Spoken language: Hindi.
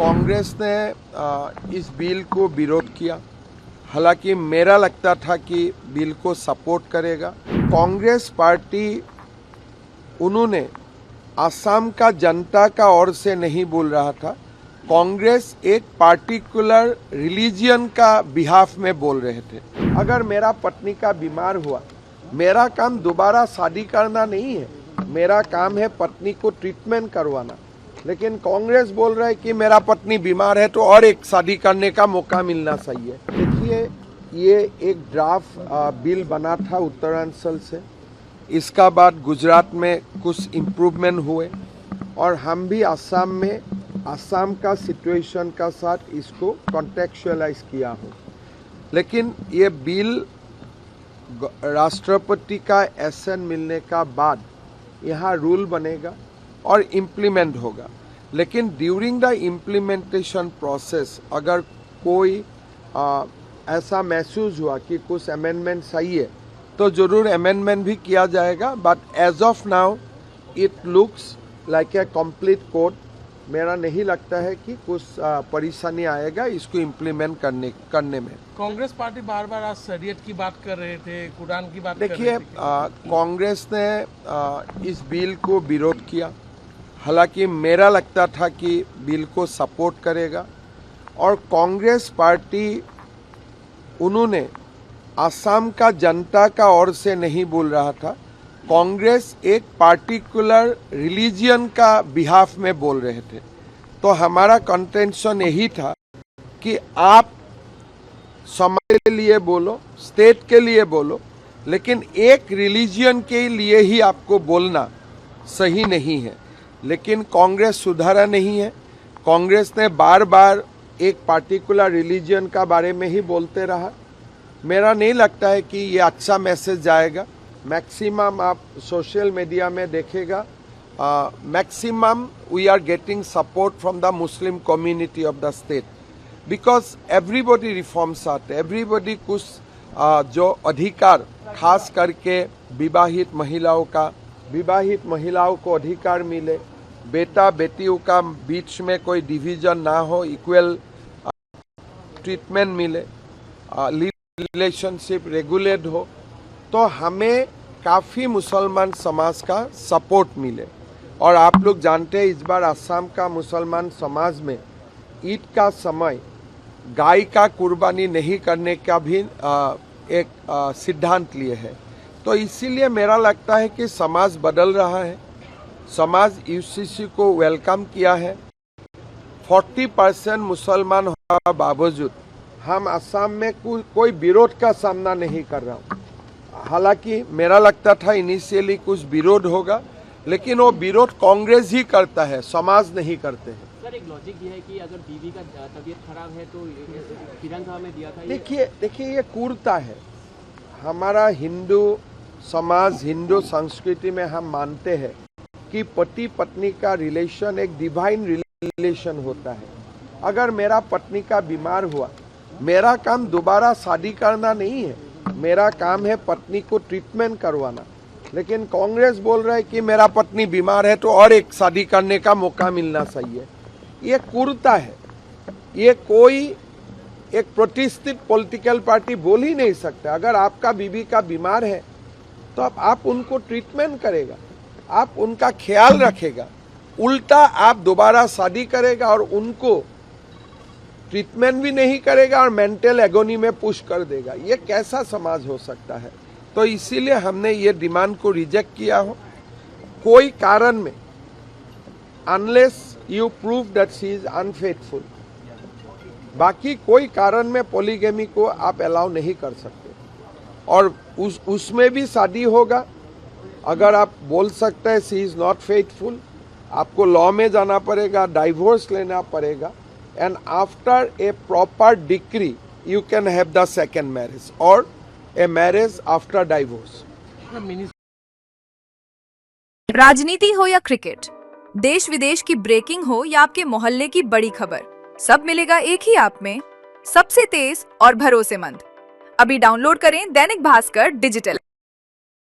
कांग्रेस ने इस बिल को विरोध किया। हालांकि मेरा लगता था कि बिल को सपोर्ट करेगा। कांग्रेस पार्टी उन्होंने असम का जनता का ओर से नहीं बोल रहा था। कांग्रेस एक पार्टिकुलर रिलीजियन का बिहाफ में बोल रहे थे। अगर मेरा पत्नी का बीमार हुआ, मेरा काम दोबारा शादी करना नहीं है, मेरा काम है पत्नी को ट्रीटमेंट करवाना। लेकिन कांग्रेस बोल रहा है कि मेरा पत्नी बीमार है तो और एक शादी करने का मौका मिलना चाहिए। देखिए, ये एक ड्राफ्ट बिल बना था उत्तरांचल से, इसका बाद गुजरात में कुछ इम्प्रूवमेंट हुए और हम भी असम में असम का सिचुएशन का साथ इसको कॉन्टेक्चुअलाइज किया हो। लेकिन ये बिल राष्ट्रपति का एसेंट मिलने का बाद यहाँ रूल बनेगा और इम्प्लीमेंट होगा। लेकिन ड्यूरिंग द इम्प्लीमेंटेशन प्रोसेस अगर कोई ऐसा महसूस हुआ कि कुछ अमेंडमेंट सही है तो जरूर अमेंडमेंट भी किया जाएगा। But as of now it looks like a complete code. मेरा नहीं लगता है कि कुछ परेशानी आएगा इसको इम्प्लीमेंट करने में। कांग्रेस पार्टी बार बार आज शरीयत की बात कर रहे थे, कुरान की बात देखिए, कर रहे थे। कांग्रेस ने इस बिल को विरोध किया। हालांकि मेरा लगता था कि बिल को सपोर्ट करेगा। और कांग्रेस पार्टी उन्होंने असम का जनता का ओर से नहीं बोल रहा था। कांग्रेस एक पार्टिकुलर रिलीजियन का बिहाफ में बोल रहे थे। तो हमारा कंटेंशन यही था कि आप समाज के लिए बोलो, स्टेट के लिए बोलो, लेकिन एक रिलीजियन के लिए ही आपको बोलना सही नहीं है। लेकिन कांग्रेस सुधारा नहीं है। कांग्रेस ने बार बार एक पार्टिकुलर रिलीजियन का बारे में ही बोलते रहा। मेरा नहीं लगता है कि ये अच्छा मैसेज जाएगा। मैक्सिमम आप सोशल मीडिया में देखेगा, maximum we are getting support from the Muslim community of the state, because everybody reforms आते, एवरीबॉडी कुछ जो अधिकार, खास करके विवाहित महिलाओं को अधिकार मिले, बेटा बेटियों का बीच में कोई डिवीजन ना हो, इक्वल ट्रीटमेंट मिले, रिलेशनशिप रेगुलेट हो, तो हमें काफ़ी मुसलमान समाज का सपोर्ट मिले। और आप लोग जानते हैं इस बार असम का मुसलमान समाज में ईद का समय गाय का कुर्बानी नहीं करने का भी एक सिद्धांत लिए है। तो इसीलिए मेरा लगता है कि समाज बदल रहा है। समाज यूसीसी को वेलकम किया है। 40% मुसलमान होने के बावजूद हम असम में कोई विरोध का सामना नहीं कर रहा हूँ। हालांकि मेरा लगता था इनिशियली कुछ विरोध होगा, लेकिन वो विरोध कांग्रेस ही करता है, समाज नहीं करते हैं। सर, एक लॉजिक ये है कि अगर बीवी का तबीयत खराब है तो विधानसभा में दिया था। देखिए ये क्रूरता है। हमारा हिंदू समाज, हिंदू संस्कृति में हम मानते हैं कि पति पत्नी का रिलेशन एक डिवाइन रिलेशन होता है। अगर मेरा पत्नी का बीमार हुआ, मेरा काम दोबारा शादी करना नहीं है, मेरा काम है पत्नी को ट्रीटमेंट करवाना। लेकिन कांग्रेस बोल रहा है कि मेरा पत्नी बीमार है तो और एक शादी करने का मौका मिलना चाहिए। ये क्रूरता है। ये कोई एक प्रतिष्ठित पॉलिटिकल पार्टी बोल ही नहीं सकता। अगर आपका बीवी का बीमार है तो आप उनको ट्रीटमेंट करेगा, आप उनका ख्याल रखेगा। उल्टा आप दोबारा शादी करेगा और उनको ट्रीटमेंट भी नहीं करेगा और मेंटल एगोनी में पुश कर देगा। ये कैसा समाज हो सकता है? तो इसीलिए हमने ये डिमांड को रिजेक्ट किया हो। कोई कारण में, unless you prove that she is unfaithful, बाकी कोई कारण में पॉलीगैमी को आप अलाउ नहीं कर सकते। और उसमें भी शादी होगा। अगर आप बोल सकते हैं शी इज नॉट फेथफुल, आपको लॉ में जाना पड़ेगा, डाइवोर्स लेना पड़ेगा, and after a proper decree you can have the second marriage or a marriage after divorce. राजनीति हो या क्रिकेट, देश विदेश की ब्रेकिंग हो या आपके मोहल्ले की बड़ी खबर, सब मिलेगा एक ही ऐप में, सबसे तेज और भरोसेमंद। अभी डाउनलोड करें दैनिक भास्कर डिजिटल।